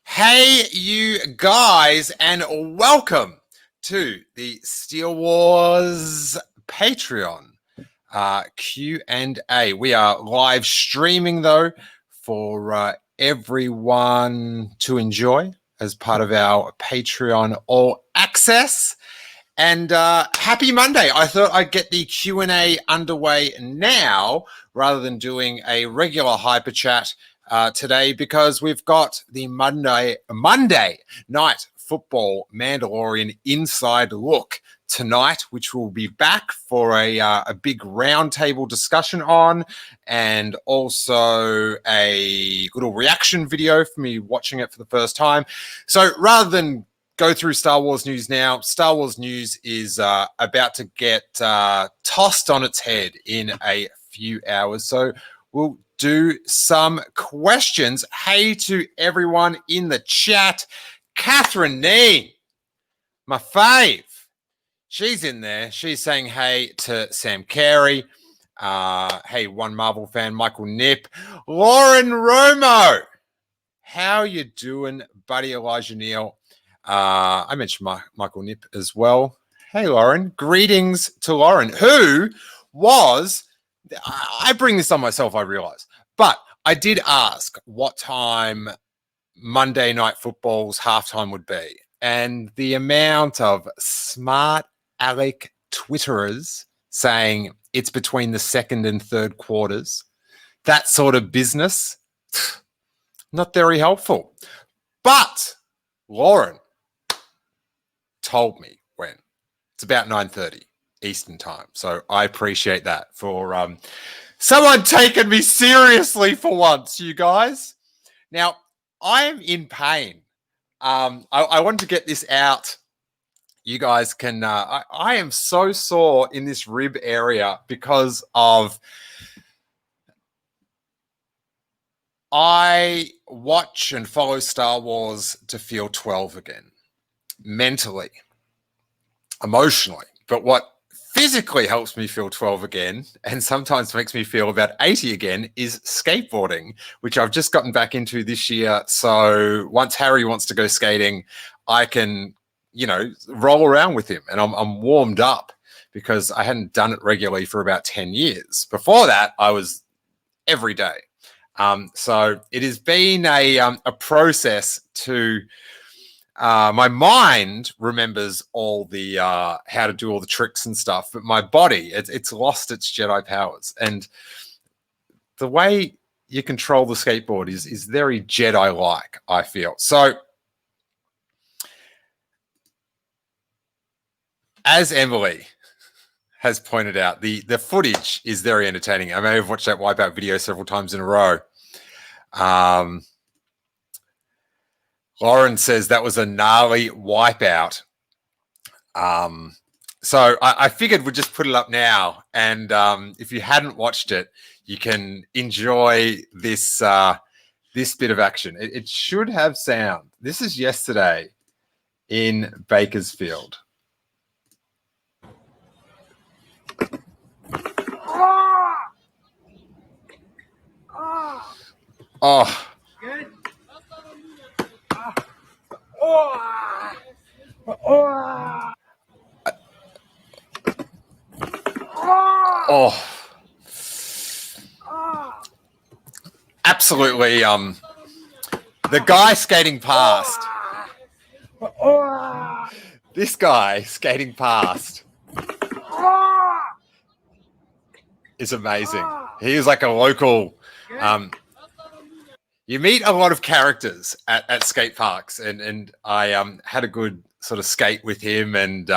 Hey, you guys, and welcome to the Steele Wars Patreon Q&A. We are live streaming, though, for everyone to enjoy as part of our Patreon All Access. And happy Monday. I thought I'd get the Q&A underway now rather than doing a regular Hyperchat today, because we've got the Monday Night Football Mandalorian Inside Look tonight, which we'll be back for a big roundtable discussion on, and also a little reaction video for me watching it for the first time. So rather than go through Star Wars news now, Star Wars news is about to get tossed on its head in a few hours. So we'll do some questions. Hey to everyone in the chat. Catherine Nee, my fave. She's in there. She's saying hey to Sam Carey. Hey, one Marvel fan, Michael Nip. Lauren Romo. How you doing, buddy? Elijah Neal. I mentioned Michael Nip as well. Hey, Lauren. Greetings to Lauren, who was... I bring this on myself, I realize. But I did ask what time Monday Night Football's halftime would be. And the amount of smart aleck Twitterers saying it's between the second and third quarters, that sort of business, not very helpful. But Lauren told me when. It's about 9:30 Eastern time. So I appreciate that for someone taking me seriously for once, you guys. Now, I am in pain. I wanted to get this out. You guys can... I am so sore in this rib area because of... I watch and follow Star Wars to feel 12 again. Mentally. Emotionally. But what physically helps me feel 12 again, and sometimes makes me feel about 80 again, is skateboarding, which I've just gotten back into this year. So once Harry wants to go skating, I can, roll around with him, and I'm warmed up because I hadn't done it regularly for about 10 years. Before that, I was every day. So it has been a process to... my mind remembers all the how to do all the tricks and stuff, but my body, it's lost its Jedi powers. And the way you control the skateboard is very Jedi-like, I feel. So as Emily has pointed out, the footage is very entertaining. I may have watched that Wipeout video several times in a row. Lauren says that was a gnarly Wipeout. So I figured we'd just put it up now. And if you hadn't watched it, you can enjoy this this bit of action. It should have sound. This is yesterday in Bakersfield. Oh. Good. Oh. Absolutely. The guy skating past. This guy skating past is amazing. He is like a local... you meet a lot of characters at skate parks, and I had a good sort of skate with him, and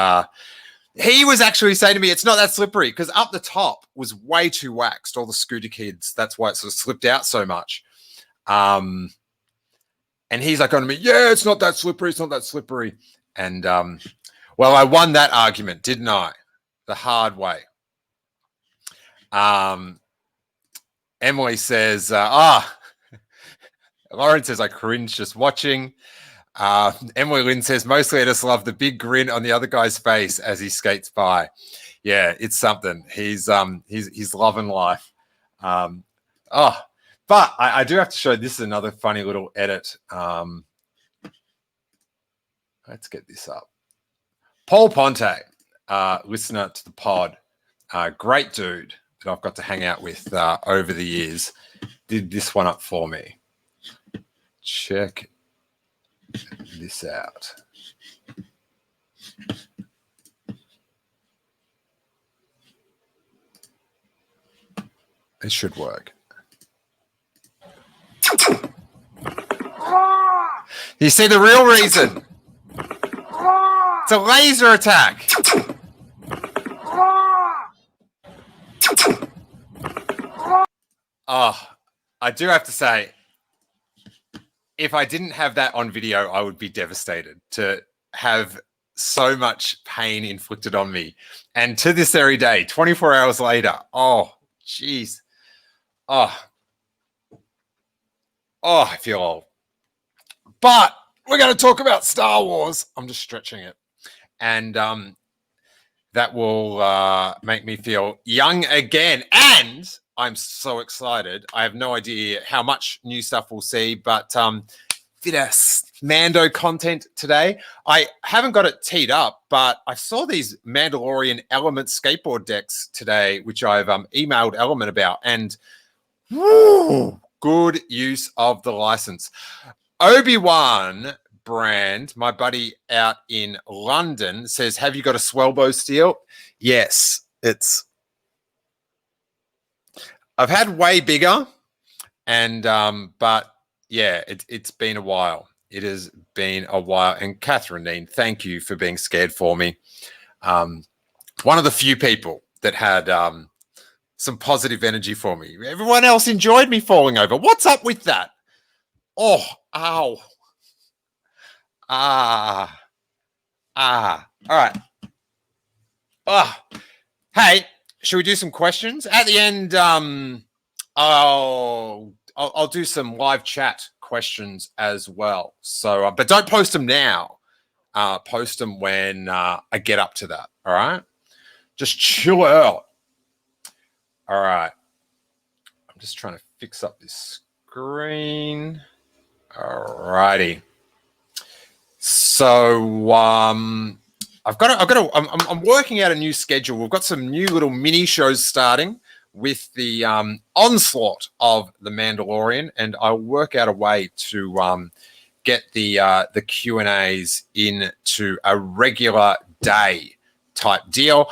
he was actually saying to me, it's not that slippery, because up the top was way too waxed, all the scooter kids. That's why it sort of slipped out so much. And he's like on to me, yeah, it's not that slippery, it's not that slippery. And well, I won that argument, didn't I? The hard way. Emily says, Lauren says, I cringe just watching. Emily Lynn says, mostly I just love the big grin on the other guy's face as he skates by. Yeah, it's something. He's loving life. But I do have to show, this is another funny little edit. Let's get this up. Paul Ponte, listener to the pod, great dude that I've got to hang out with over the years, did this one up for me. Check this out. It should work. You see the real reason? It's a laser attack. Oh, I do have to say, if I didn't have that on video, I would be devastated to have so much pain inflicted on me. And to this very day, 24 hours later, oh, jeez. Oh, I feel old. But we're going to talk about Star Wars. I'm just stretching it. And that will make me feel young again. And I'm so excited. I have no idea how much new stuff we'll see, but bit of Mando content today. I haven't got it teed up, but I saw these Mandalorian Element skateboard decks today, which I've emailed Element about, and woo, good use of the license. Obi-Wan brand, my buddy out in London, says, have you got a Swellbow Steel? Yes, I've had way bigger, and but yeah, it's been a while. It has been a while. And Catherine Dean, thank you for being scared for me. One of the few people that had some positive energy for me. Everyone else enjoyed me falling over. What's up with that? Oh, ow. All right. Hey, should we do some questions at the end? I'll do some live chat questions as well. So, but don't post them now. Post them when I get up to that. All right. Just chill out. All right. I'm just trying to fix up this screen. All righty. So, I'm working out a new schedule. We've got some new little mini shows starting with the onslaught of The Mandalorian, and I'll work out a way to get the Q&As into a regular day type deal.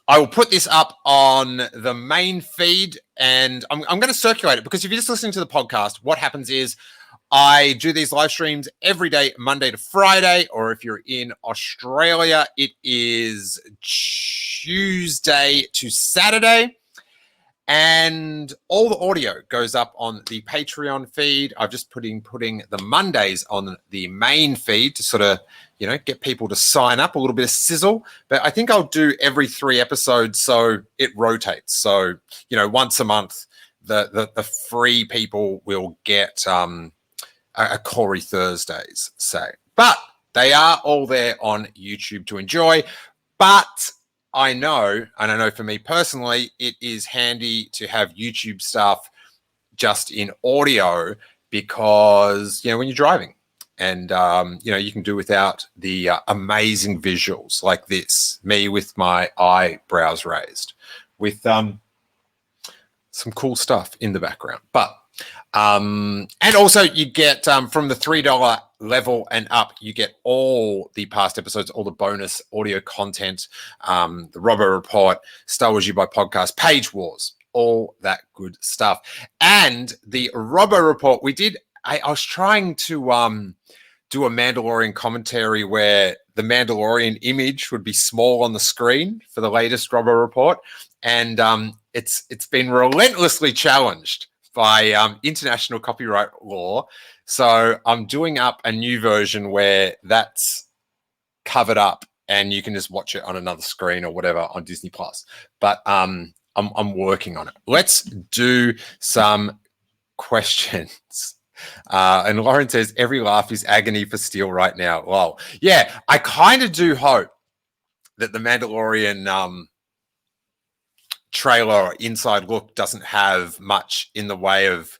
I will put this up on the main feed, and I'm going to circulate it, because if you're just listening to the podcast, what happens is I do these live streams every day, Monday to Friday, or if you're in Australia, it is Tuesday to Saturday. And all the audio goes up on the Patreon feed. I've just putting the Mondays on the main feed to sort of, get people to sign up, a little bit of sizzle. But I think I'll do every 3 episodes so it rotates. So, once a month, the free people will get a Corey Thursdays, say. But they are all there on YouTube to enjoy. But I know, and I know for me personally, it is handy to have YouTube stuff just in audio, because, when you're driving and, you can do without the amazing visuals like this, me with my eyebrows raised with some cool stuff in the background. But and also you get from the $3 level and up, you get all the past episodes, all the bonus audio content, the Robo Report, Star Wars U by Podcast, Page Wars, all that good stuff. And the Robo Report, I was trying to do a Mandalorian commentary where the Mandalorian image would be small on the screen for the latest Robo Report, and it's been relentlessly challenged by international copyright law. So I'm doing up a new version where that's covered up and you can just watch it on another screen or whatever on Disney Plus. But I'm working on it. Let's do some questions. And Lauren says, every laugh is agony for Steele right now. Wow. Yeah, I kind of do hope that the Mandalorian trailer or inside look doesn't have much in the way of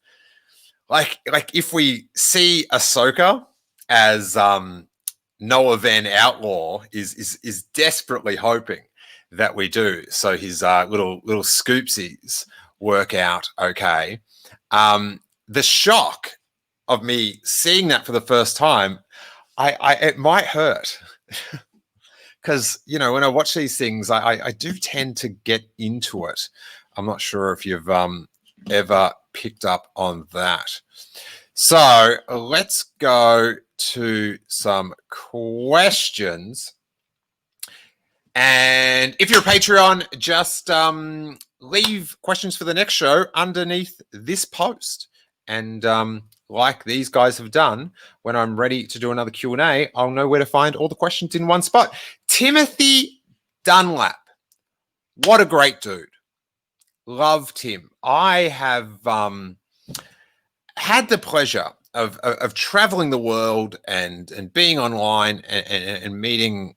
like if we see Ahsoka as Noah Van Outlaw is desperately hoping that we do. So his little scoopsies work out okay. The shock of me seeing that for the first time, I it might hurt. Because, you know, when I watch these things, I do tend to get into it. I'm not sure if you've ever picked up on that. So let's go to some questions. And if you're a Patreon, just leave questions for the next show underneath this post. And like these guys have done, when I'm ready to do another Q&A, I'll know where to find all the questions in one spot. Timothy Dunlap. What a great dude. Loved him. I have had the pleasure of traveling the world and being online and meeting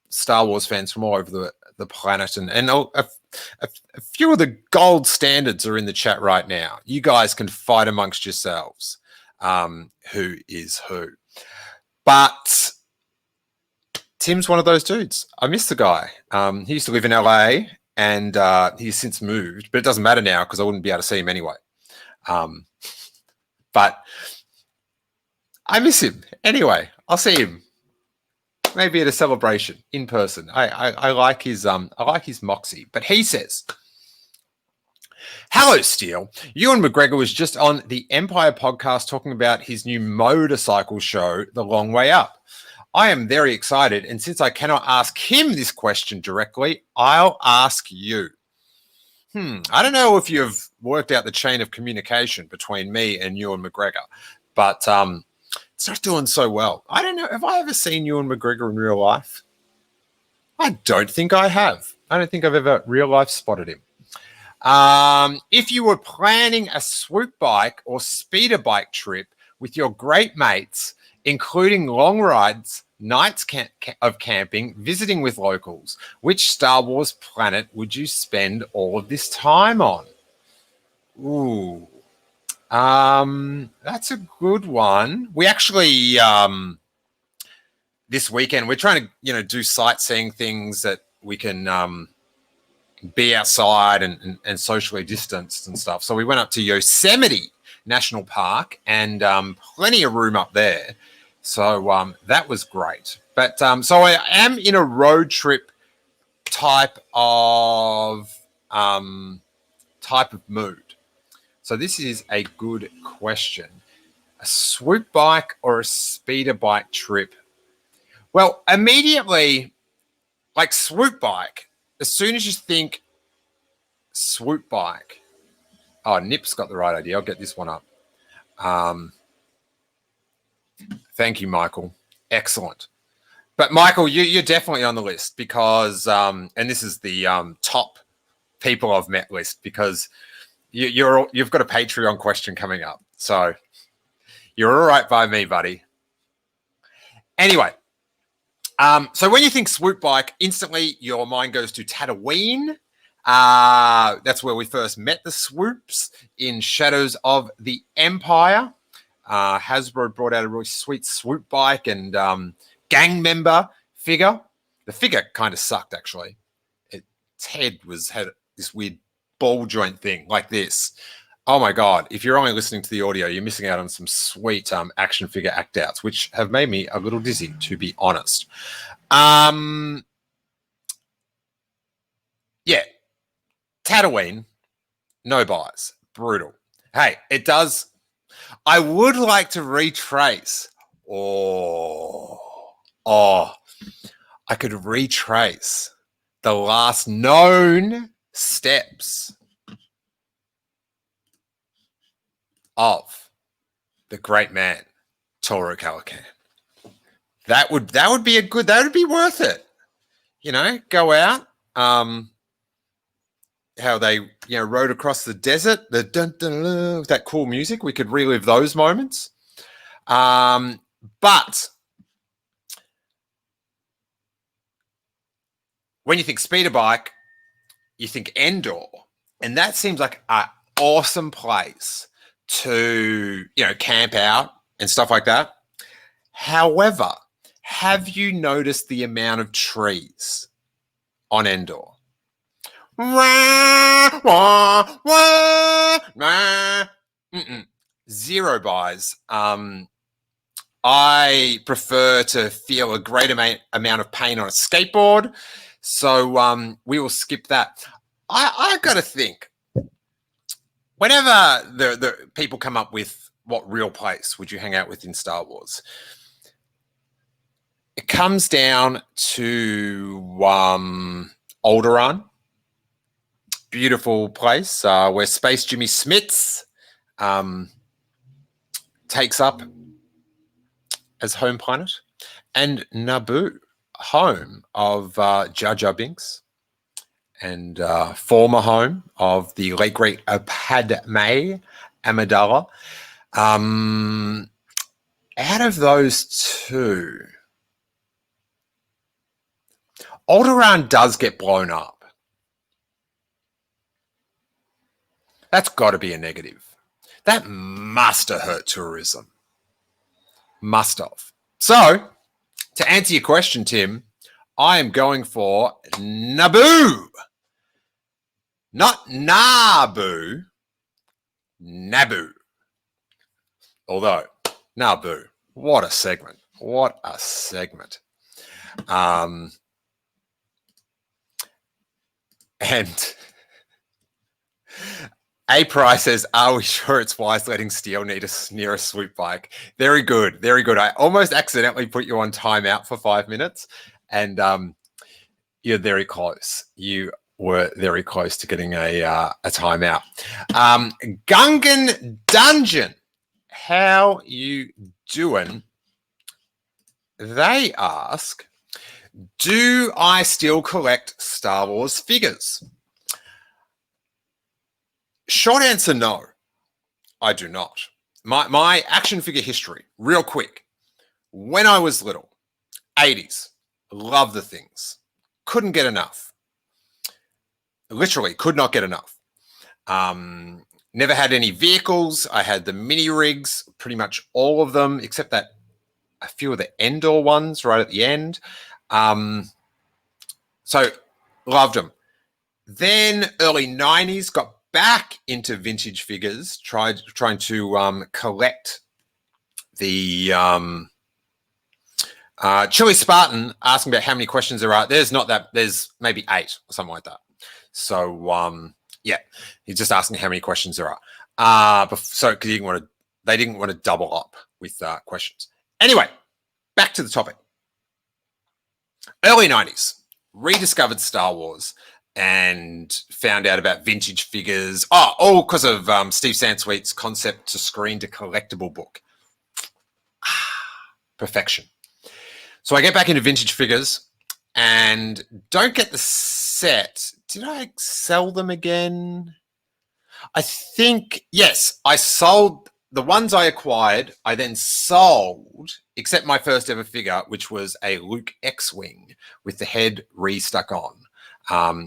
Star Wars fans from all over the planet. And a few of the gold standards are in the chat right now. You guys can fight amongst yourselves. Who is who? But Tim's one of those dudes. I miss the guy. He used to live in LA and he's since moved, but it doesn't matter now because I wouldn't be able to see him anyway. But I miss him. Anyway, I'll see him maybe at a celebration in person. I like his moxie. But he says, hello, Steele. Ewan Mcgregor was just on the Empire podcast talking about his new motorcycle show, The Long Way Up. I am very excited, and since I cannot ask him this question directly, I'll ask you. I don't know if you've worked out the chain of communication between me and Ewan McGregor, but it's not doing so well. I don't know. Have I ever seen Ewan McGregor in real life? I don't think I have. I don't think I've ever real life spotted him. If you were planning a swoop bike or speeder bike trip with your great mates, including long rides, nights of camping, visiting with locals, which Star Wars planet would you spend all of this time on? Ooh, that's a good one. We actually this weekend we're trying to do sightseeing things that we can be outside and socially distanced and stuff. So we went up to Yosemite National Park and plenty of room up there. So that was great. But so I am in a road trip type of mood. So this is a good question. A swoop bike or a speeder bike trip? Well, immediately, like swoop bike, as soon as you think swoop bike, oh, Nip's got the right idea. I'll get this one up. Thank you, Michael. Excellent. But Michael, you're definitely on the list because, and this is the top people I've met list because you've got a Patreon question coming up. So you're all right by me, buddy. Anyway, so when you think swoop bike, instantly your mind goes to Tatooine. That's where we first met the swoops in Shadows of the Empire. Hasbro brought out a really sweet swoop bike and gang member figure. The figure kind of sucked, actually. Its head had this weird ball joint thing like this. Oh my God. If you're only listening to the audio, you're missing out on some sweet action figure act outs, which have made me a little dizzy, to be honest. Yeah. Tatooine, no buys. Brutal. Hey, it does. I would like to retrace. I could retrace the last known steps of the great man, Toro Calican. That would be worth it. Go out. how they rode across the desert, the dun, dun, dun, that cool music. We could relive those moments. But when you think speeder bike, you think Endor, and that seems like an awesome place to camp out and stuff like that. However, have you noticed the amount of trees on Endor? Zero buys. I prefer to feel a great amount of pain on a skateboard, so we will skip that. I got to think, whenever the people come up with what real place would you hang out with in Star Wars, it comes down to Alderaan. Beautiful place where Space Jimmy Smits takes up as home planet, and Naboo, home of Jar Jar Binks, and former home of the late great Padme Amidala. Out of those two, Alderaan does get blown up. That's got to be a negative. That must have hurt tourism. Must have. So, to answer your question, Tim, I am going for Naboo. Not Naboo. Naboo. Although, Naboo, what a segment. What a segment. And A Price says, are we sure it's wise letting Steele near a swoop bike? Very good. Very good. I almost accidentally put you on timeout for 5 minutes, and you're very close. You were very close to getting a timeout. Gungan Dungeon, how you doing? They ask, do I still collect Star Wars figures? Short answer, no, I do not. My action figure history, real quick. When I was little, 80s, love the things. Couldn't get enough. Literally could not get enough. Never had any vehicles. I had the mini rigs, pretty much all of them, except that a few of the Endor ones right at the end. So loved them. Then early 90s, got back into vintage figures, trying to collect the Chili Spartan asking about how many questions there are. There's maybe 8 or something like that. So yeah, he's just asking how many questions there are. So because they didn't want to double up with questions. Anyway, back to the topic. Early 90s, rediscovered Star Wars and found out about vintage figures. All because of Steve Sansweet's concept to screen to collectible book. Perfection. So I get back into vintage figures and don't get the set. Did I sell them again? I think, yes, I sold the ones I acquired. I then sold, except my first ever figure, which was a Luke X-Wing with the head re-stuck on.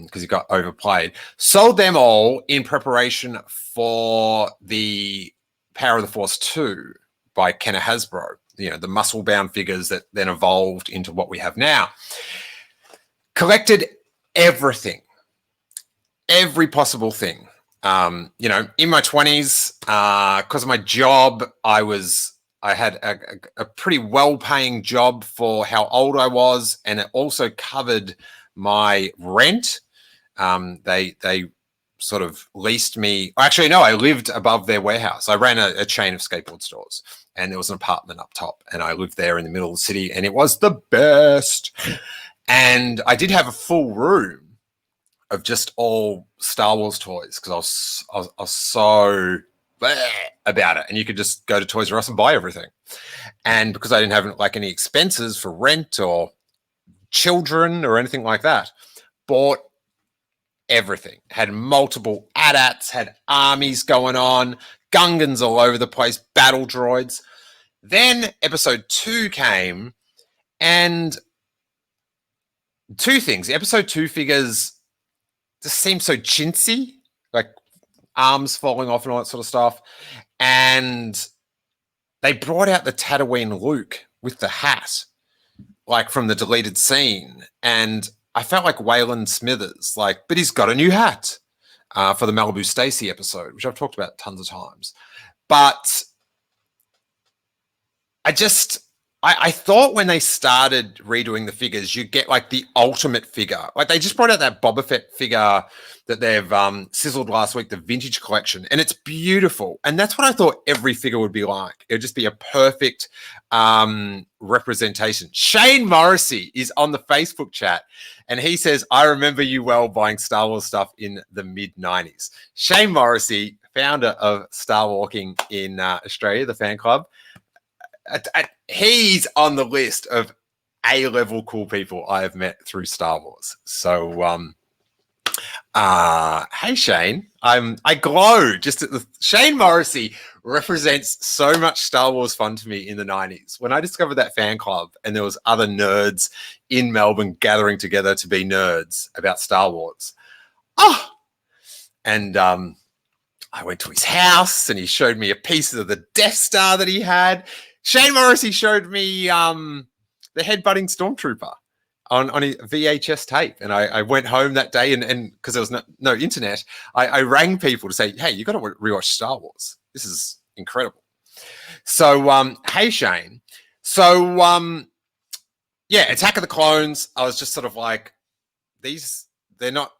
Because it got overplayed. Sold them all in preparation for the Power of the Force 2 by Kenner Hasbro. The muscle-bound figures that then evolved into what we have now. Collected everything. Every possible thing. In my 20s, because of my job, I had a pretty well-paying job for how old I was, and it also covered my rent. They sort of leased me. Actually, no, I lived above their warehouse. I ran a chain of skateboard stores, and there was an apartment up top, and I lived there in the middle of the city, and it was the best. And I did have a full room of just all Star Wars toys because I was so about it, and you could just go to Toys R Us and buy everything. And because I didn't have any expenses for rent or children or anything like that, bought everything. Had multiple AT-ATs, had armies going on, Gungans all over the place, battle droids. Then episode 2 came, and two things. Episode 2 figures just seem so chintzy, like arms falling off and all that sort of stuff. And they brought out the Tatooine Luke with the hat, like from the deleted scene. And I felt like Waylon Smithers, like, but he's got a new hat for the Malibu Stacy episode, which I've talked about tons of times. But I thought when they started redoing the figures, you get like the ultimate figure. Like they just brought out that Boba Fett figure that they've sizzled last week, the vintage collection, and it's beautiful. And that's what I thought every figure would be like. It would just be a perfect representation. Shane Morrissey is on the Facebook chat, and he says, I remember you well buying Star Wars stuff in the mid-90s. Shane Morrissey, founder of Star Walking in Australia, the fan club, he's on the list of A-level cool people I have met through Star Wars. So, hey Shane, I glow just at the Shane Morrissey represents so much Star Wars fun to me in the 90s. When I discovered that fan club and there was other nerds in Melbourne gathering together to be nerds about Star Wars. And I went to his house and he showed me a piece of the Death Star that he had. Shane Morrissey showed me the headbutting stormtrooper on a VHS tape. And I went home that day and because there was no internet, I rang people to say, hey, you got to rewatch Star Wars. This is incredible. So, hey, Shane. So, yeah, Attack of the Clones. I was just sort of like, they're not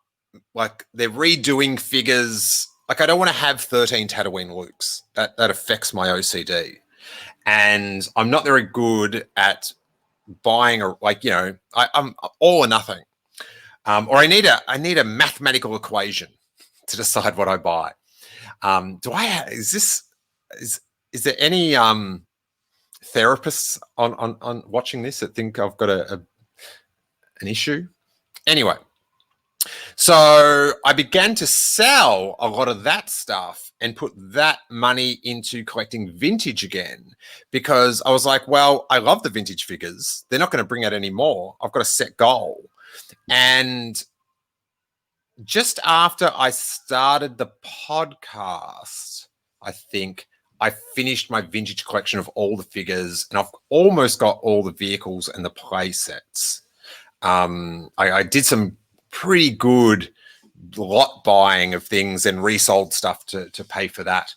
like, they're redoing figures. Like, I don't want to have 13 Tatooine Lukes. That affects my OCD. And I'm not very good at buying I'm all or nothing. Or I need a mathematical equation to decide what I buy. Is there any therapists on watching this that think I've got an issue? Anyway, so I began to sell a lot of that stuff and put that money into collecting vintage again, because I was like, well, I love the vintage figures. They're not going to bring out any more. I've got a set goal. And just after I started the podcast, I think I finished my vintage collection of all the figures, and I've almost got all the vehicles and the play sets. I did some pretty good lot buying of things and resold stuff to pay for that.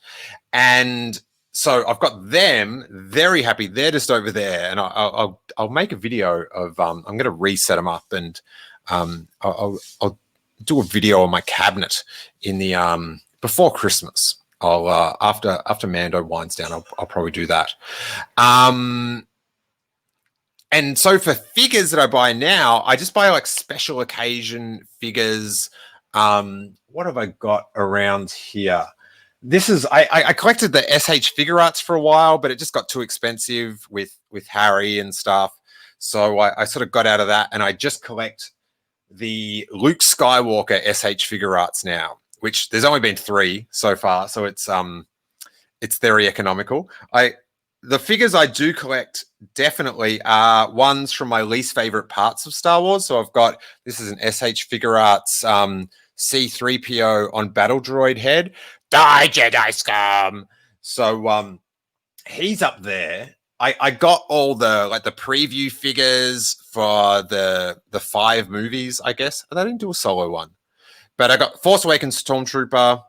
And so I've got them, very happy. They're just over there. And I'll make a video of, I'm going to reset them up, and I'll do a video on my cabinet in the, before Christmas. I'll, after Mando winds down, I'll probably do that. And so for figures that I buy now, I just buy like special occasion figures. What have I got around here? This is, I collected the SH Figure Arts for a while, but it just got too expensive with Harry and stuff. So I sort of got out of that, and I just collect the Luke Skywalker SH Figure Arts now, which there's only been 3 so far. So it's very economical. The figures I do collect definitely are ones from my least favorite parts of Star Wars. So I've got, this is an SH Figure Arts C-3PO on Battle Droid head. Die, Jedi scum! So he's up there. I got all the like the preview figures for the 5 movies, I guess. They didn't do a solo one. But I got Force Awakens Stormtrooper.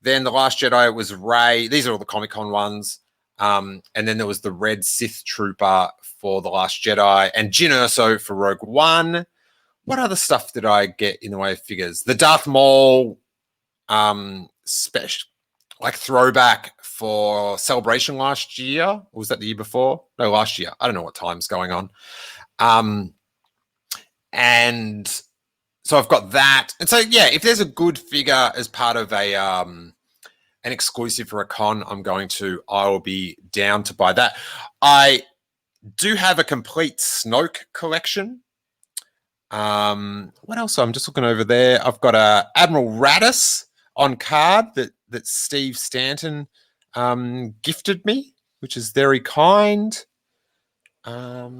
Then The Last Jedi was Rey. These are all the Comic-Con ones. And then there was the Red Sith Trooper for The Last Jedi and Jyn Erso for Rogue One. What other stuff did I get in the way of figures? The Darth Maul special, like throwback for Celebration last year. Or was that the year before? No, last year. I don't know what time's going on. And so I've got that. And so, yeah, if there's a good figure as part of an exclusive for a con I will be down to buy that. I do have a complete Snoke collection. What else? I'm just looking over there. I've got a Admiral Radis on card that Steve Stanton gifted me, which is very kind. What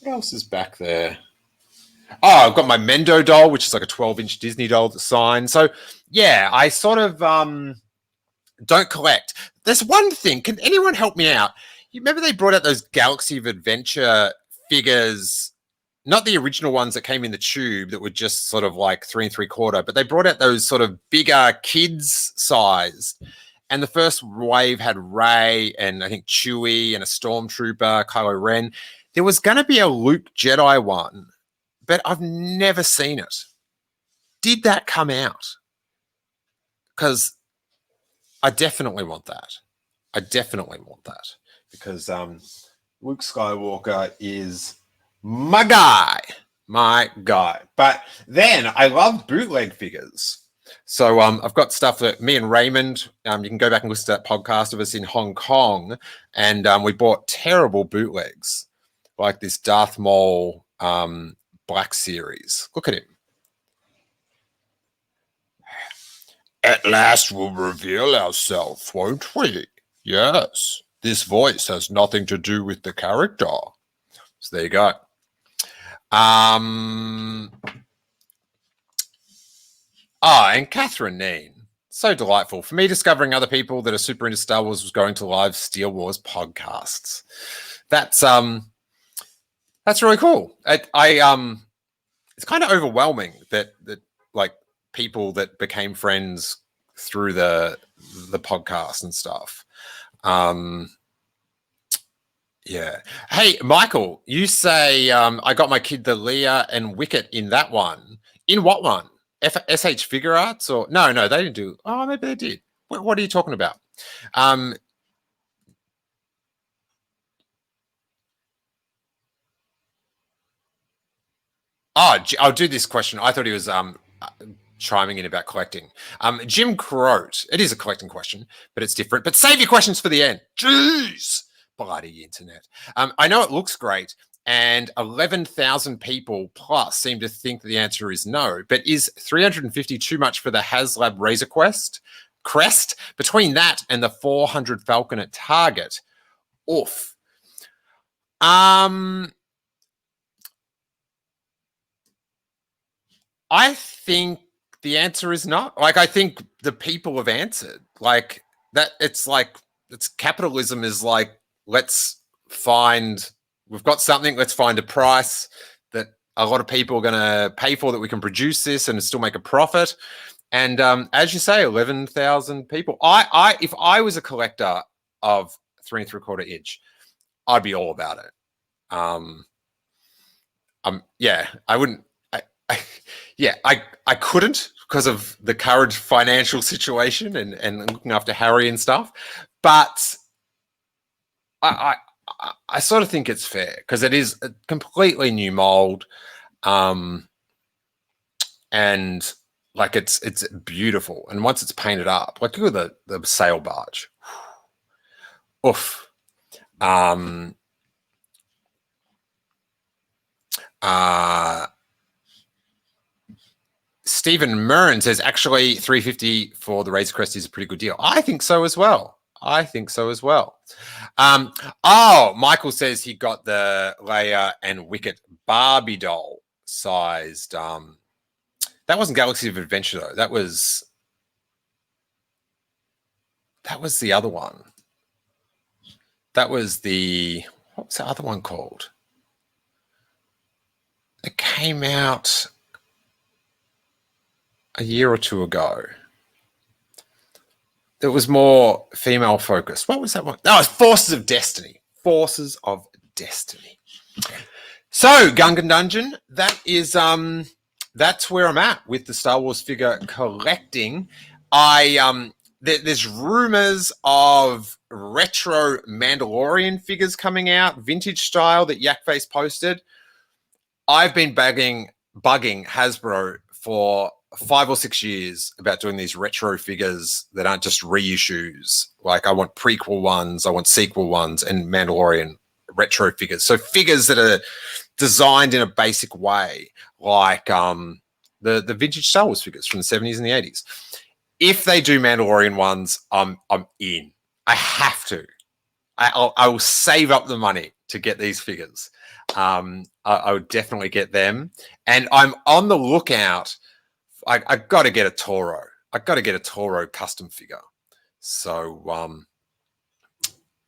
else is back there? Oh, I've got my Mendo doll, which is like a 12-inch Disney doll that's signed. So, yeah, I sort of don't collect. There's one thing. Can anyone help me out? You remember they brought out those Galaxy of Adventure figures, not the original ones that came in the tube that were just sort of like 3 3/4, but they brought out those sort of bigger kids size. And the first wave had Rey and I think Chewie and a Stormtrooper, Kylo Ren. There was going to be a Luke Jedi one, but I've never seen it. Did that come out? Because I definitely want that. I definitely want that because Luke Skywalker is my guy. My guy. But then I love bootleg figures. So I've got stuff that me and Raymond, you can go back and listen to that podcast of us in Hong Kong, and we bought terrible bootlegs, like this Darth Maul Black Series. Look at him. At last we'll reveal ourselves, won't we? Yes. This voice has nothing to do with the character. So there you go. And Catherine Neen. So delightful. For me, discovering other people that are super into Star Wars was going to live Steele Wars podcasts. That's really cool. It's kind of overwhelming that like people that became friends through the podcast and stuff. Yeah. Hey, Michael, you say I got my kid the Leia and Wicket in that one. In what one? SH Figure Arts or no, they didn't do. Oh, maybe they did. What are you talking about? I'll do this question. I thought he was chiming in about collecting. Jim Croat. It is a collecting question, but it's different. But save your questions for the end. Jeez, bloody internet. I know it looks great, and 11,000 people plus seem to think the answer is no. But is 350 too much for the HasLab Razor Crest? Between that and the 400 Falcon at Target, oof. I think the answer is not. Like, I think the people have answered. Like that, it's capitalism is like, we've got something, let's find a price that a lot of people are going to pay for that we can produce this and still make a profit. And as you say, 11,000 people. If I was a collector of 3 3/4 inch, I'd be all about it. Yeah, I wouldn't. I couldn't because of the current financial situation and looking after Harry and stuff. But I sort of think it's fair because it is a completely new mold, and like it's beautiful. And once it's painted up, like look at the sail barge. Oof. Stephen Murren says actually 350 for the Razor Crest is a pretty good deal. I think so as well. Michael says he got the Leia and Wicket Barbie doll sized. That wasn't Galaxy of Adventure though. That was the other one. That was what was the other one called? It came out a year or two ago. It was more female focused. What was that one? No, it's Forces of Destiny. Forces of Destiny. So, Gungan Dungeon, that is that's where I'm at with the Star Wars figure collecting. There's rumors of retro Mandalorian figures coming out, vintage style that Yakface posted. I've been bugging Hasbro for 5 or 6 years about doing these retro figures that aren't just reissues. Like I want prequel ones, I want sequel ones, and Mandalorian retro figures. So figures that are designed in a basic way, like the vintage Star Wars figures from the 70s and the 80s. If they do Mandalorian ones, I'm in. I have to. I will save up the money to get these figures. I would definitely get them. And I'm on the lookout. I got to get a Toro. I got to get a Toro custom figure. So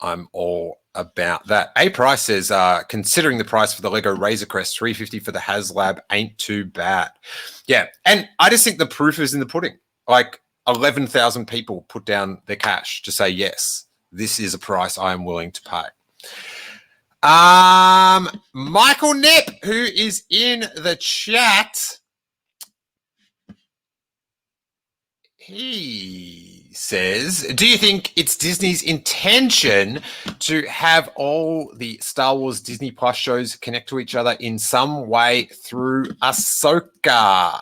I'm all about that. A Price says, considering the price for the Lego Razor Crest, $350 for the HasLab ain't too bad. Yeah, and I just think the proof is in the pudding. Like 11,000 people put down their cash to say, yes, this is a price I am willing to pay. Michael Nip, who is in the chat, he says, do you think it's Disney's intention to have all the Star Wars Disney Plus shows connect to each other in some way through Ahsoka?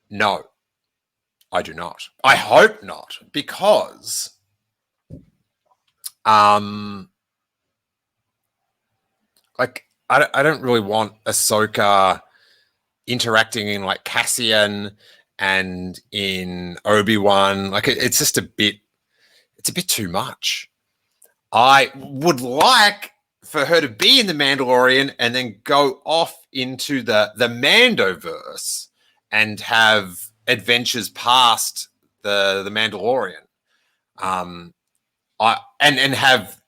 No, I do not. I hope not, because like I don't really want Ahsoka interacting in like Cassian and in Obi-Wan. Like it's just a bit too much. I would like for her to be in the Mandalorian and then go off into the Mandoverse and have adventures past the Mandalorian. And have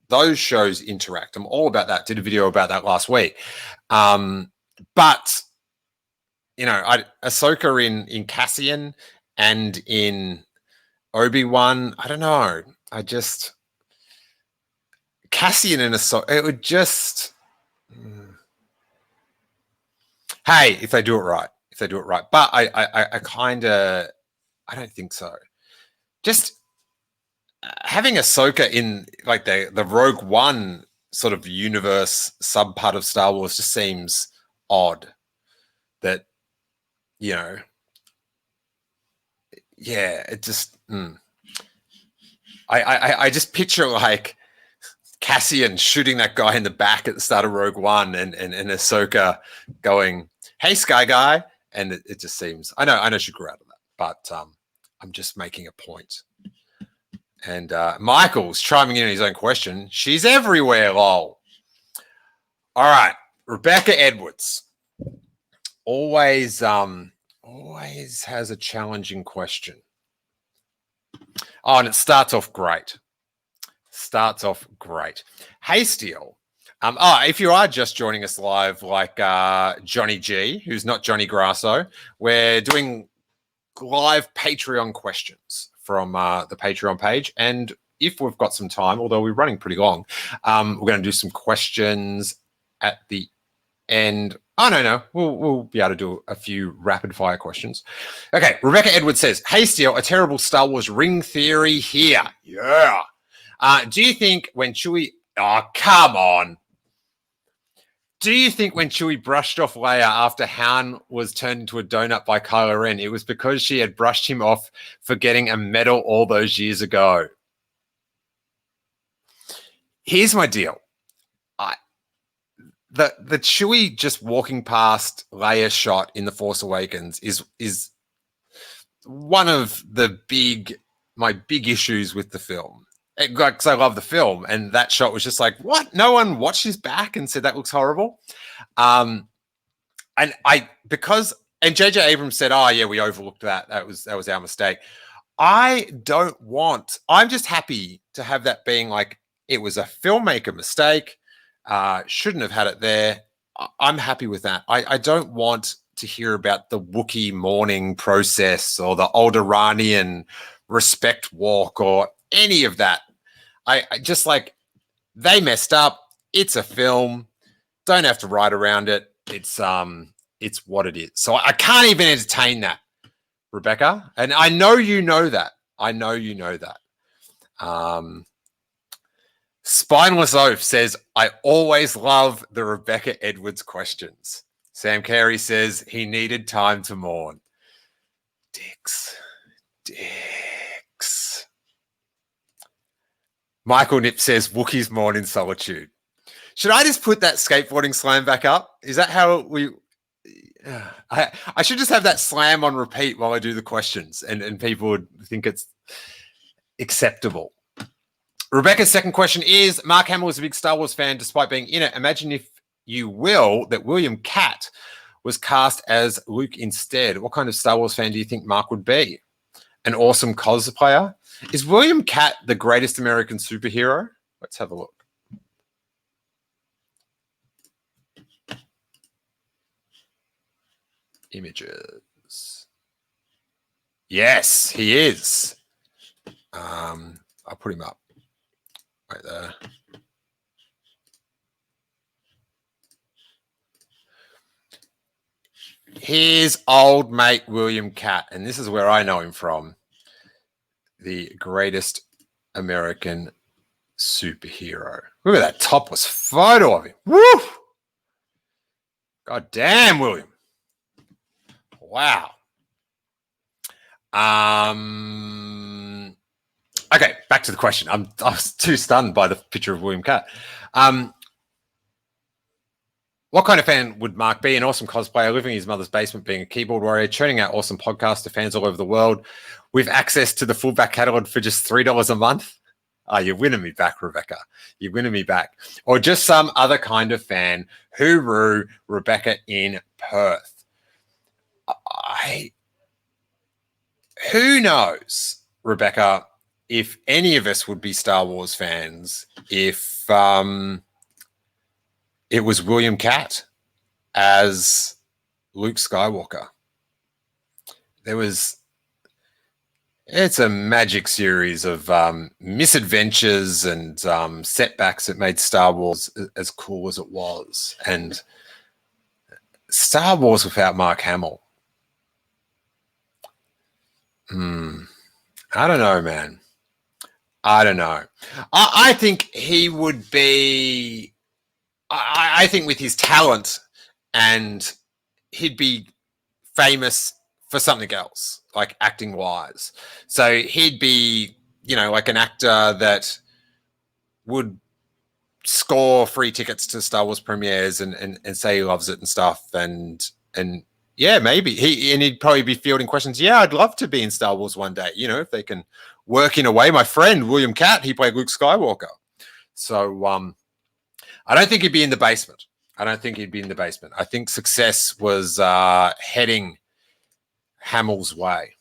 those shows interact. I'm all about that. Did a video about that last week. But you know, Ahsoka in Cassian and in Obi-Wan, I don't know. Cassian and Ahsoka, it would just hey, if they do it right. But I kind of, I don't think so. Just having Ahsoka in like the Rogue One sort of universe sub part of Star Wars just seems odd. That, you know, yeah, it just I just picture like Cassian shooting that guy in the back at the start of Rogue One and Ahsoka going, "Hey, Sky Guy," and it just seems, I know she grew out of that, but I'm just making a point. And Michael's chiming in on his own question. She's everywhere, lol. All right, Rebecca Edwards always has a challenging question. Oh, and it starts off great. Hey, Steele. If you are just joining us live, like Johnny G, who's not Johnny Grasso, we're doing live Patreon questions from the Patreon page. And if we've got some time, although we're running pretty long, we're going to do some questions at the end. Oh, no. We'll be able to do a few rapid fire questions. Okay. Rebecca Edwards says, hey, Steele, a terrible Star Wars ring theory here. Yeah. Do you think when Chewie... Oh, come on. Do you think when Chewie brushed off Leia after Han was turned into a donut by Kylo Ren, it was because she had brushed him off for getting a medal all those years ago? Here's my deal. The Chewie just walking past Leia shot in The Force Awakens is one of my big issues with the film. Because I love the film, and that shot was just like, what? No one watched his back and said that looks horrible. And JJ Abrams said, oh yeah, we overlooked that. That was our mistake. I'm just happy to have that being like, it was a filmmaker mistake. Shouldn't have had it there. I'm happy with that. I don't want to hear about the Wookiee mourning process or the Alderaanian respect walk or any of that. I just like, they messed up. It's a film. Don't have to write around it. It's what it is. So I can't even entertain that, Rebecca. And I know you know that. Spineless Oaf says, I always love the Rebecca Edwards questions. Sam Carey says he needed time to mourn. Dicks. Michael Nip says Wookiees mourn in solitude. Should I just put that skateboarding slam back up? Is that how we... I should just have that slam on repeat while I do the questions, and people would think it's acceptable. Rebecca's second question is, Mark Hamill is a big Star Wars fan despite being in it. Imagine, if you will, that William Catt was cast as Luke instead. What kind of Star Wars fan do you think Mark would be? An awesome cosplayer? Is William Catt the greatest American superhero? Let's have a look. Images. Yes, he is. I'll put him up right there. Here's old mate William Catt, and this is where I know him from. The greatest American superhero. Look at that topless photo of him. Woo! God damn, William. Wow. Okay, back to the question. I was too stunned by the picture of William Catt. What kind of fan would Mark be? An awesome cosplayer, living in his mother's basement, being a keyboard warrior, churning out awesome podcasts to fans all over the world, with access to the full back catalogue for just $3 a month. Oh, you're winning me back, Rebecca. You're winning me back. Or just some other kind of fan. Hooroo, Rebecca in Perth. Who knows, Rebecca, if any of us would be Star Wars fans if it was William Catt as Luke Skywalker. It's a magic series of misadventures and setbacks that made Star Wars as cool as it was. And Star Wars without Mark Hamill. I don't know, man. I don't know. I think he would be... I think with his talent, and he'd be famous for something else, like acting wise. So he'd be, like an actor that would score free tickets to Star Wars premieres and say he loves it and stuff. And yeah, maybe he'd probably be fielding questions. Yeah, I'd love to be in Star Wars one day. If they can work in a way. My friend William Catt, he played Luke Skywalker. So I don't think he'd be in the basement. I think success was heading Hamill's way.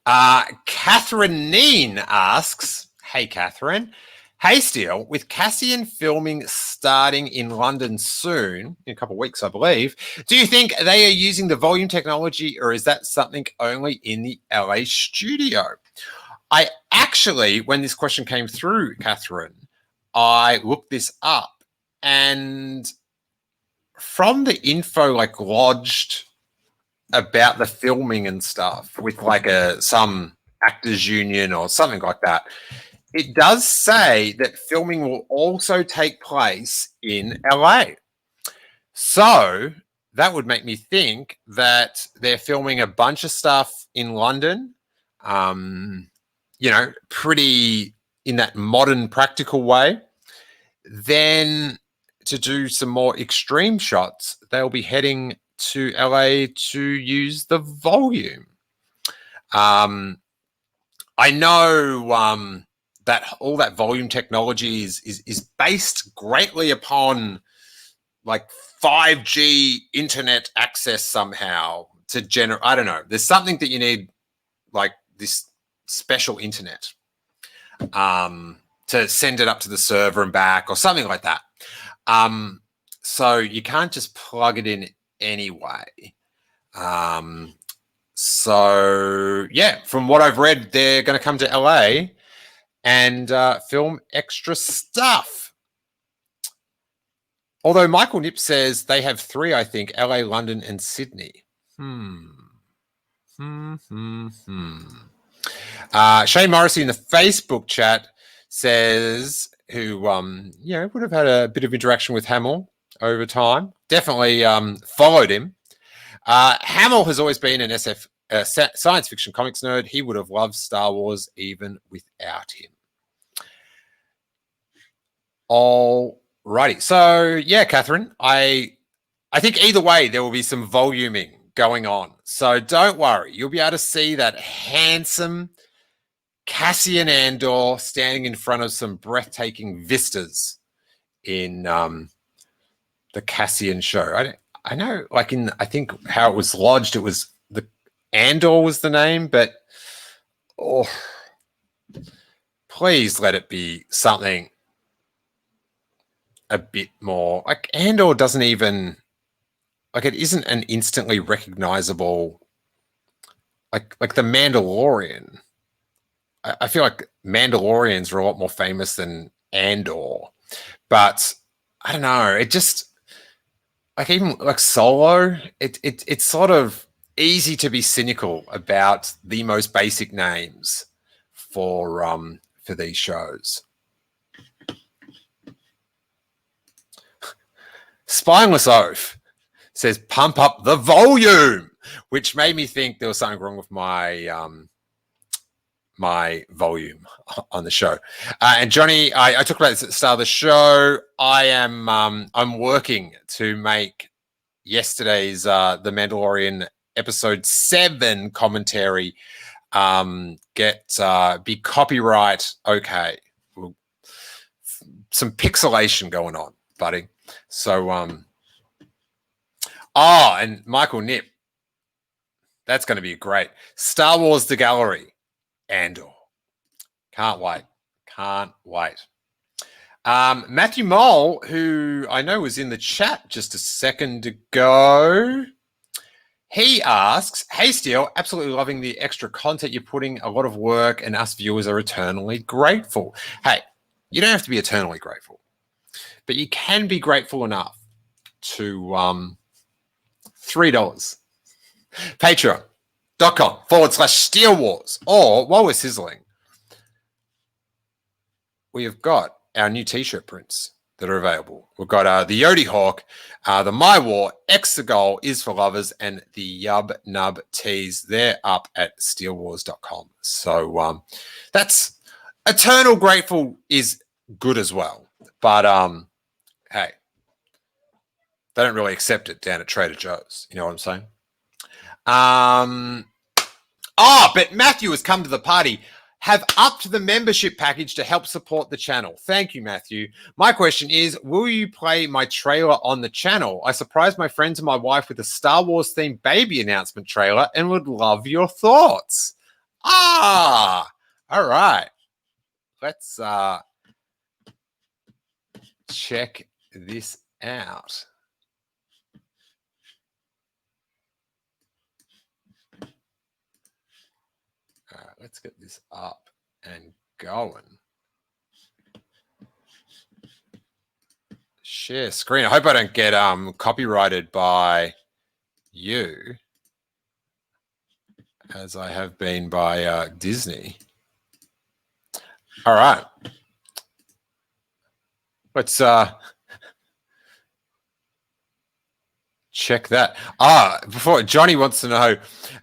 Catherine Neen asks, hey, Catherine. Hey, Steele, with Cassian filming starting in London soon, in a couple of weeks, I believe, do you think they are using the volume technology, or is that something only in the LA studio? I actually, when this question came through, Catherine, I looked this up, and from the info lodged about the filming and stuff with some actors union or something like that, it does say that filming will also take place in LA. So that would make me think that they're filming a bunch of stuff in London, pretty in that modern practical way. Then to do some more extreme shots, they'll be heading to LA to use the volume. I know that all that volume technology is based greatly upon 5G internet access somehow to generate. I don't know. There's something that you need, this special internet to send it up to the server and back, or something like that. So you can't just plug it in anyway. So yeah, from what I've read, they're going to come to LA and film extra stuff. Although Michael Nip says they have 3, I think, LA, London, and Sydney. Shane Morrissey in the Facebook chat says, who would have had a bit of interaction with Hamill over time, definitely followed him. Hamill has always been an science fiction comics nerd. He would have loved Star Wars even without him. Alrighty. So yeah, Catherine, I think either way there will be some voluming going on. So don't worry. You'll be able to see that handsome Cassian Andor standing in front of some breathtaking vistas in the Cassian show. I know, like I think how it was lodged, it was the Andor was the name, but please let it be something a bit more like Andor doesn't even like it isn't an instantly recognizable like the Mandalorian. I feel like Mandalorians are a lot more famous than Andor, but I don't know. It just like even like Solo, it's sort of easy to be cynical about the most basic names for these shows. Spineless Oath says pump up the volume, which made me think there was something wrong with my my volume on the show. And Johnny, I talked about this at the start of the show. I'm working to make yesterday's The Mandalorian episode 7 commentary be copyright okay. Some pixelation going on, buddy. So and Michael Nip, that's going to be great. Star Wars The Gallery, Andor. Can't wait. Matthew Mole, who I know was in the chat just a second ago, he asks, hey, Steele, absolutely loving the extra content you're putting. A lot of work, and us viewers are eternally grateful. Hey, you don't have to be eternally grateful, but you can be grateful enough to $3. Patreon.com/Steele Wars. Or while we're sizzling, we have got our new t-shirt prints that are available. We've got the Yodi Hawk, the My War, X the Goal is for lovers, and the Yub Nub tees. They're up at steelewars.com. So that's Eternal Grateful is good as well. But hey, they don't really accept it down at Trader Joe's. You know what I'm saying? But Matthew has come to the party. Have upped the membership package to help support the channel. Thank you, Matthew. My question is, will you play my trailer on the channel? I surprised my friends and my wife with a Star Wars themed baby announcement trailer and would love your thoughts. All right. Let's check this out. All right, let's get this up and going. Share screen. I hope I don't get copyrighted by you, as I have been by Disney. All right. Let's check that. Before Johnny wants to know,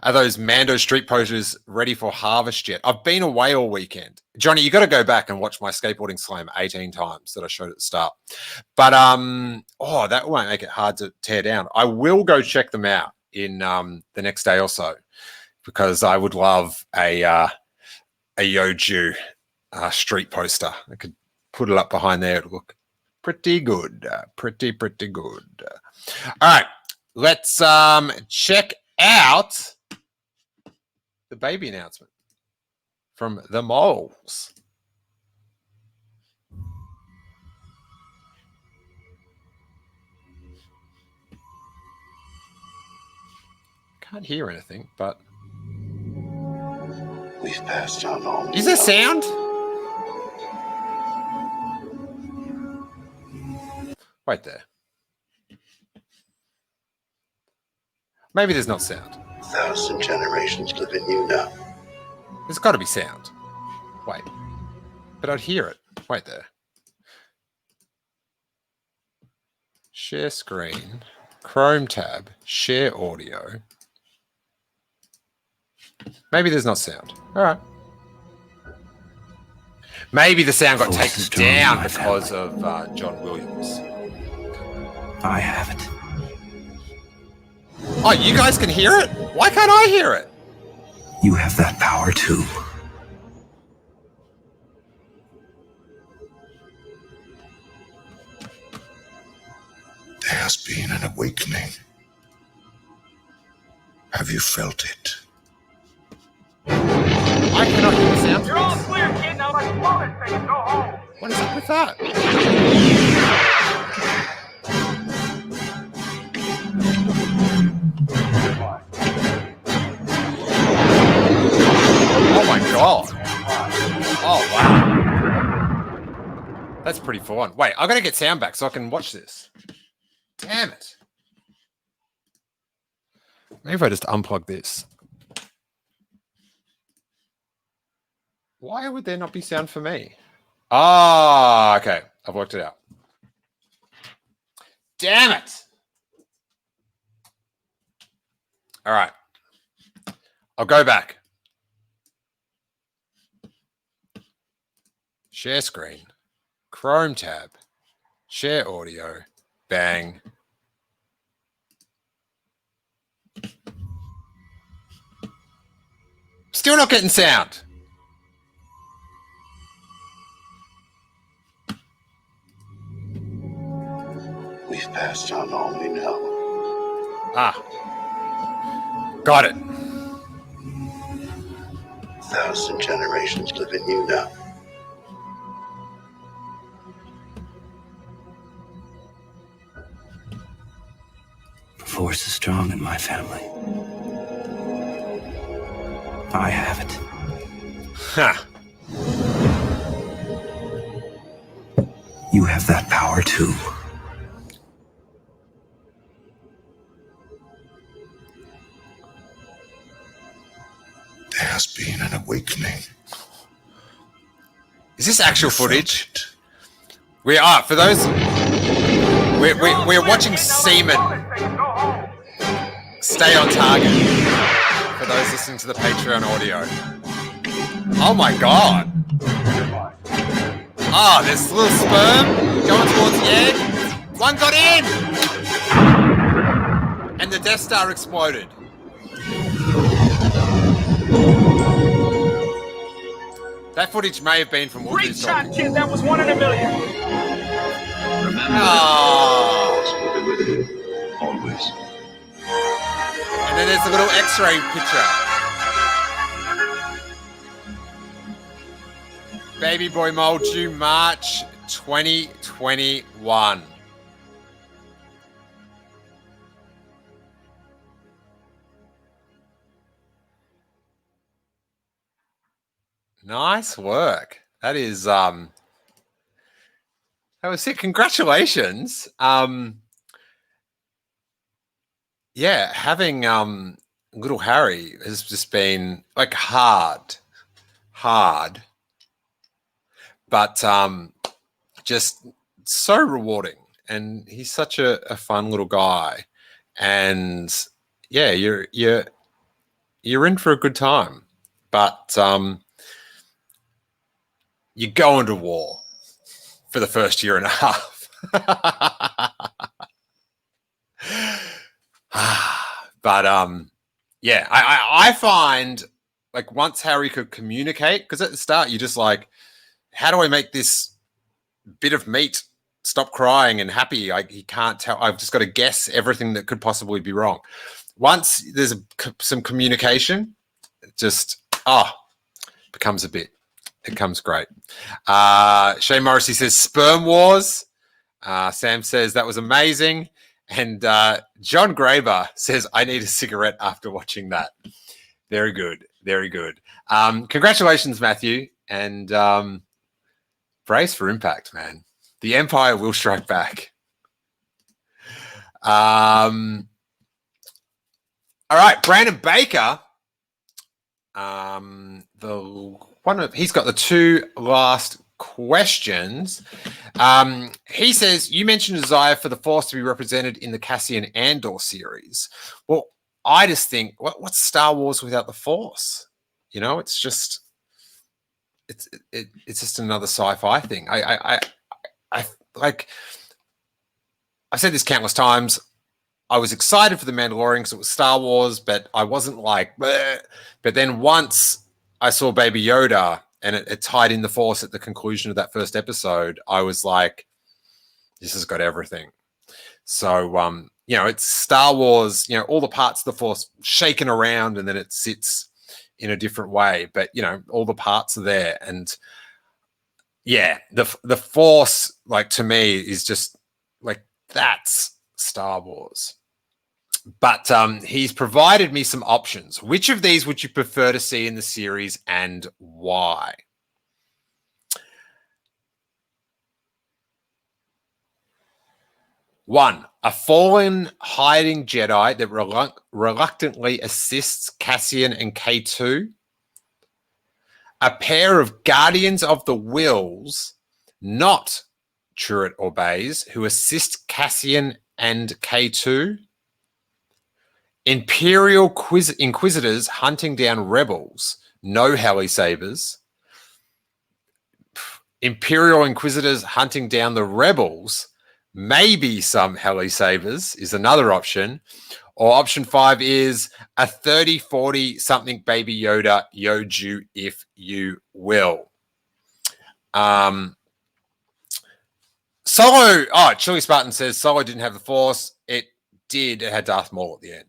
are those Mando street posters ready for harvest yet? I've been away all weekend. Johnny, you got to go back and watch my skateboarding slam 18 times that I showed at the start. But that won't make it hard to tear down. I will go check them out in the next day or so, because I would love a Yoju street poster. I could put it up behind there. It'd look pretty good. Pretty good. All right. Let's check out the baby announcement from the moles. Can't hear anything, but we've passed on all. Is there sound? Right there. Maybe there's not sound. 1,000 generations live in you now. There's got to be sound. Wait. But I'd hear it. Wait there. Share screen. Chrome tab. Share audio. Maybe there's not sound. All right. Maybe the sound got taken down because of John Williams. I have it. Oh, you guys can hear it? Why can't I hear it? You have that power too. There has been an awakening. Have you felt it? I cannot hear the sound. You're all clear, kid. Now let's blow this thing and go home. What is up with that? Oh my god. Oh wow. That's pretty fun. Wait, I gotta get sound back so I can watch this. Damn it. Maybe if I just unplug this. Why would there not be sound for me? Ah, okay. I've worked it out. Damn it. All right. I'll go back. Share screen. Chrome tab. Share audio. Bang. Still not getting sound. We've passed on all we know. Ah. Got it. 1,000 generations live in you now. The force is strong in my family. I have it. Ha. You have that power too. There has been an awakening. Is this actual footage? We are. For those... We're watching semen. Stay on target. For those listening to the Patreon audio. Oh my god. Ah, there's a little sperm going towards the egg. One got in! And the Death Star exploded. That footage may have been from what Great shot, kid. That was 1 in a million. Oh. Always. And then there's a little X-ray picture. Baby Boy Mold due March 2021. Nice work. That is that was it. Congratulations. Yeah, having little Harry has just been like hard, but just so rewarding. And he's such a fun little guy. And yeah, you're in for a good time. But you go into war for the first year and a half. But yeah, I find like once Harry could communicate, because at the start you're just like, how do I make this bit of meat stop crying and happy? He can't tell. I've just got to guess everything that could possibly be wrong. Once there's some communication, it just becomes a bit. It comes great. Shane Morrissey says Sperm Wars. Sam says that was amazing. And John Graber says, I need a cigarette after watching that. Very good. Very good. Congratulations, Matthew. And brace for impact, man. The Empire will strike back. All right, Brandon Baker. He's got the two last questions. He says, you mentioned a desire for the Force to be represented in the Cassian Andor series. Well, I just think, what's Star Wars without the Force? You know, it's just just another sci-fi thing. I like I've said this countless times. I was excited for The Mandalorian because it was Star Wars, but I wasn't like, bleh. But then once I saw Baby Yoda and it tied in the Force at the conclusion of that first episode, I was like, this has got everything. So, you know, it's Star Wars, you know, all the parts of the Force shaken around and then it sits in a different way. But, you know, all the parts are there. And yeah, the Force, like, to me, is just like, that's Star Wars. But he's provided me some options. Which of these would you prefer to see in the series and why? One, a fallen hiding Jedi that reluctantly assists Cassian and K2. A pair of Guardians of the Whills, not Chirrut or Baze, who assist Cassian and K2. Imperial Inquisitors hunting down rebels, no heli sabers. Imperial Inquisitors hunting down the rebels, maybe some heli sabers is another option. Or option 5 is a 30-40 something Baby Yoda, Yoju, if you will. Solo, Chili Spartan says Solo didn't have the Force. It did. It had Darth Maul at the end.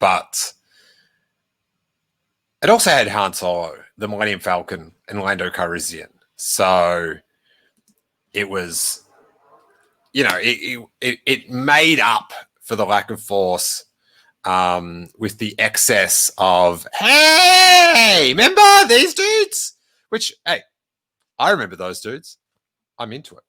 But it also had Han Solo, the Millennium Falcon, and Lando Calrissian. So it was, you know, it made up for the lack of Force with the excess of, hey, remember these dudes? Which, hey, I remember those dudes. I'm into it.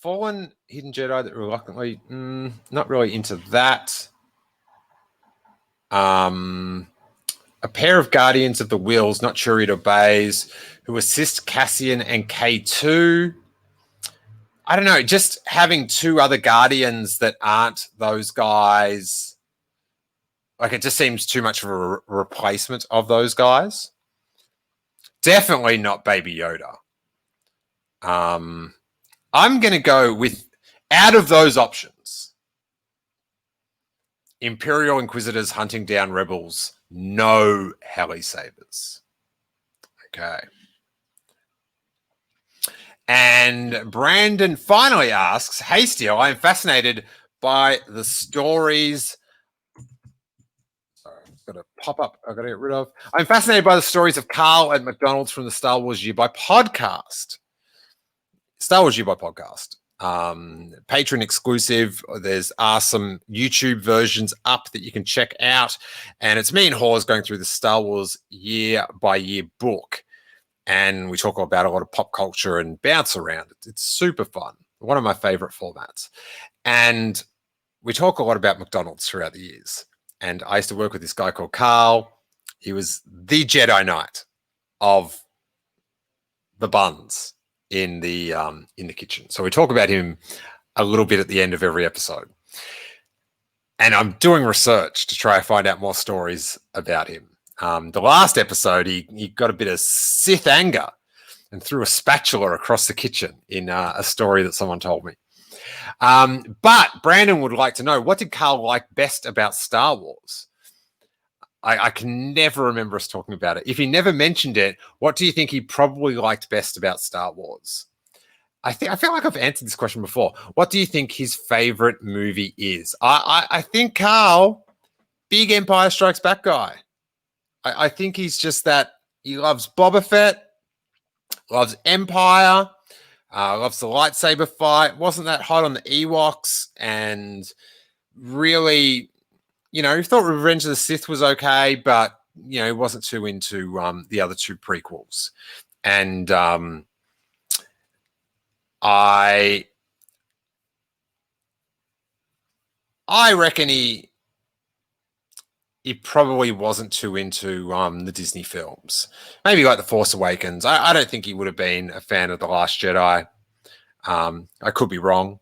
Fallen hidden Jedi that reluctantly, not really into that. A pair of Guardians of the Whills, not Chirrut or Baze, who assist Cassian and K2. I don't know, just having two other Guardians that aren't those guys, like it just seems too much of a replacement of those guys. Definitely not Baby Yoda. I'm going to go with, out of those options, Imperial Inquisitors hunting down rebels, no heli sabers. Okay. And Brandon finally asks, hey, Steele, I am fascinated by the stories. Sorry, I've got to pop up. I've got to get rid of. I'm fascinated by the stories of Carl at McDonald's from the Star Wars U by podcast. Star Wars U by podcast. Patreon exclusive. There's some YouTube versions up that you can check out. And it's me and Hawes going through the Star Wars year by year book. And we talk about a lot of pop culture and bounce around. It's super fun. One of my favorite formats. And we talk a lot about McDonald's throughout the years. And I used to work with this guy called Carl. He was the Jedi Knight of the buns in the kitchen. So we talk about him a little bit at the end of every episode. And I'm doing research to try to find out more stories about him. The last episode, he got a bit of Sith anger and threw a spatula across the kitchen in a story that someone told me. But Brandon would like to know, what did Carl like best about Star Wars? I can never remember us talking about it. If he never mentioned it, what do you think he probably liked best about Star Wars? I feel like I've answered this question before. What do you think his favorite movie is? I think Carl, big Empire Strikes Back guy. I think he's just that. He loves Boba Fett, loves Empire, loves the lightsaber fight. Wasn't that hot on the Ewoks, and really, you know, he thought Revenge of the Sith was okay, but you know, he wasn't too into the other two prequels. And I reckon he probably wasn't too into the Disney films. Maybe like The Force Awakens. I don't think he would have been a fan of The Last Jedi. I could be wrong.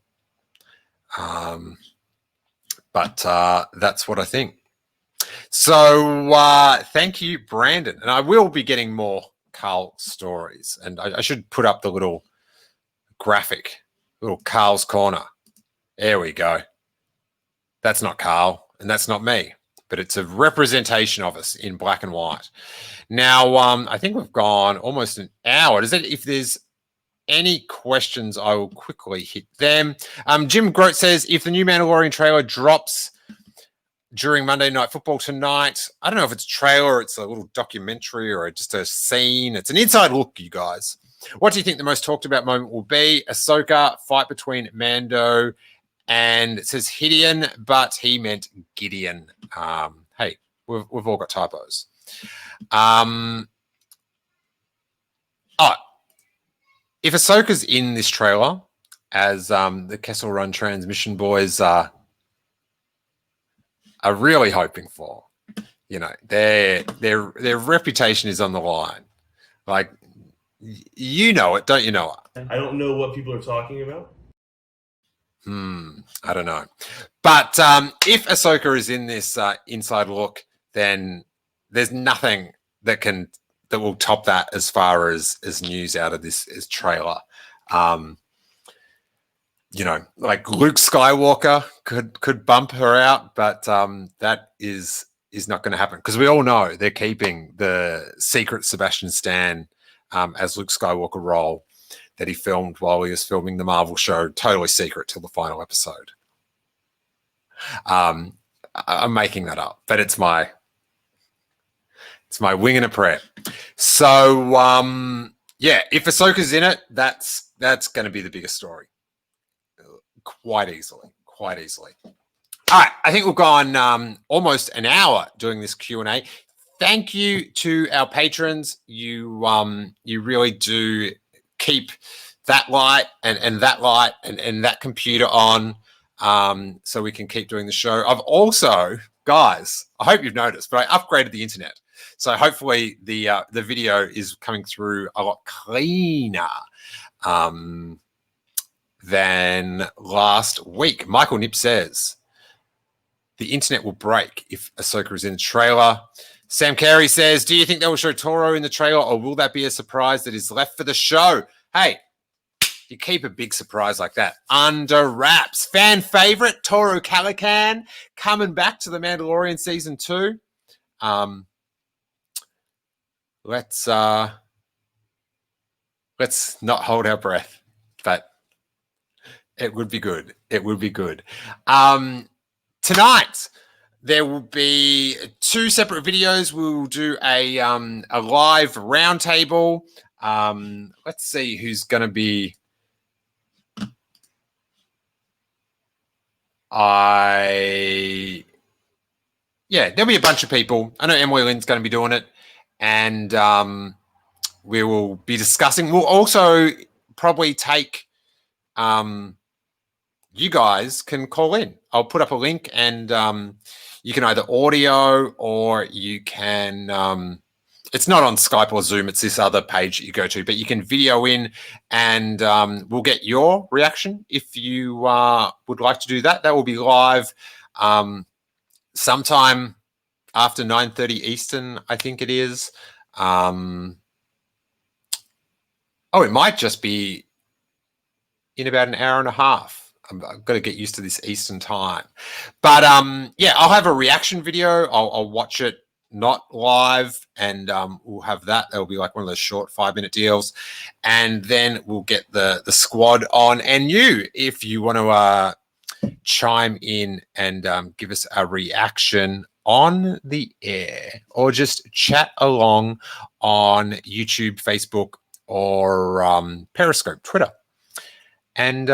But that's what I think. So thank you, Brandon. And I will be getting more Carl stories. And I should put up the little graphic, little Carl's Corner. There we go. That's not Carl, and that's not me, but it's a representation of us in black and white. Now, I think we've gone almost an hour. If there's any questions, I will quickly hit them. Jim Grote says, if the new Mandalorian trailer drops during Monday Night Football tonight, I don't know if it's a trailer, or it's a little documentary, or just a scene. It's an inside look, you guys. What do you think the most talked about moment will be? Ahsoka, fight between Mando, and it says Hideon, but he meant Gideon. Hey, we've all got typos. If Ahsoka's in this trailer, as the Kessel Run Transmission boys are really hoping for, you know, their reputation is on the line. Like, you know it, don't you know it? I don't know what people are talking about. I don't know. But if Ahsoka is in this inside look, then there's nothing that will top that as far as news out of this trailer. You know, like Luke Skywalker could bump her out, but that is not going to happen, because we all know they're keeping the secret Sebastian Stan as Luke Skywalker role that he filmed while he was filming the Marvel show, totally secret till the final episode. I'm making that up, but it's my wing and a prayer. So yeah, if Ahsoka's in it, that's going to be the biggest story, quite easily. All right, I think we've gone almost an hour doing this Q&A. Thank you to our patrons. You really do keep that light and that light and that computer on, so we can keep doing the show. I've also, guys, I hope you've noticed, but I upgraded the internet. So hopefully the video is coming through a lot cleaner than last week. Michael Nip says, the internet will break if Ahsoka is in the trailer. Sam Carey says, do you think they will show Toro in the trailer, or will that be a surprise that is left for the show? Hey, you keep a big surprise like that under wraps. Fan favorite, Toro Calican, coming back to The Mandalorian Season 2. Let's not hold our breath, but it would be good. Tonight, there will be 2 separate videos. We'll do a live roundtable. Let's see who's going to be. There'll be a bunch of people. I know Emily Lynn's going to be doing it, and we will be discussing. We'll also probably take. You guys can call in. I'll put up a link, and you can either audio, or you can. It's not on Skype or Zoom. It's this other page that you go to, but you can video in, and we'll get your reaction if you would like to do that. That will be live sometime after 9:30 Eastern, I think it is. It might just be in about an hour and a half. I've got to get used to this Eastern time. But I'll have a reaction video. I'll watch it not live, and we'll have that. That'll be like one of those short 5-minute deals. And then we'll get the squad on. And you, if you want to chime in and give us a reaction on the air, or just chat along on YouTube, Facebook, or Periscope, Twitter. And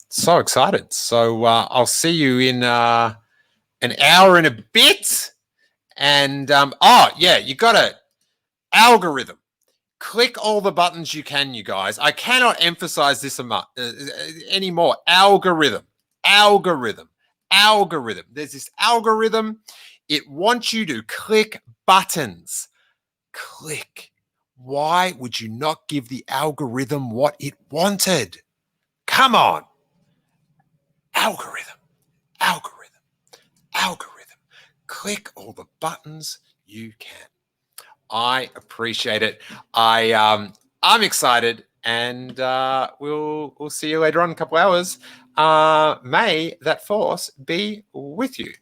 so excited. So I'll see you in an hour and a bit. And you got a algorithm. Click all the buttons you can, you guys. I cannot emphasize this anymore. Algorithm. There's this algorithm. It wants you to click buttons. Click. Why would you not give the algorithm what it wanted? Come on. algorithm, algorithm, algorithm. Click all the buttons you can. I appreciate it. I'm excited, and we'll see you later on in a couple hours. May that force be with you.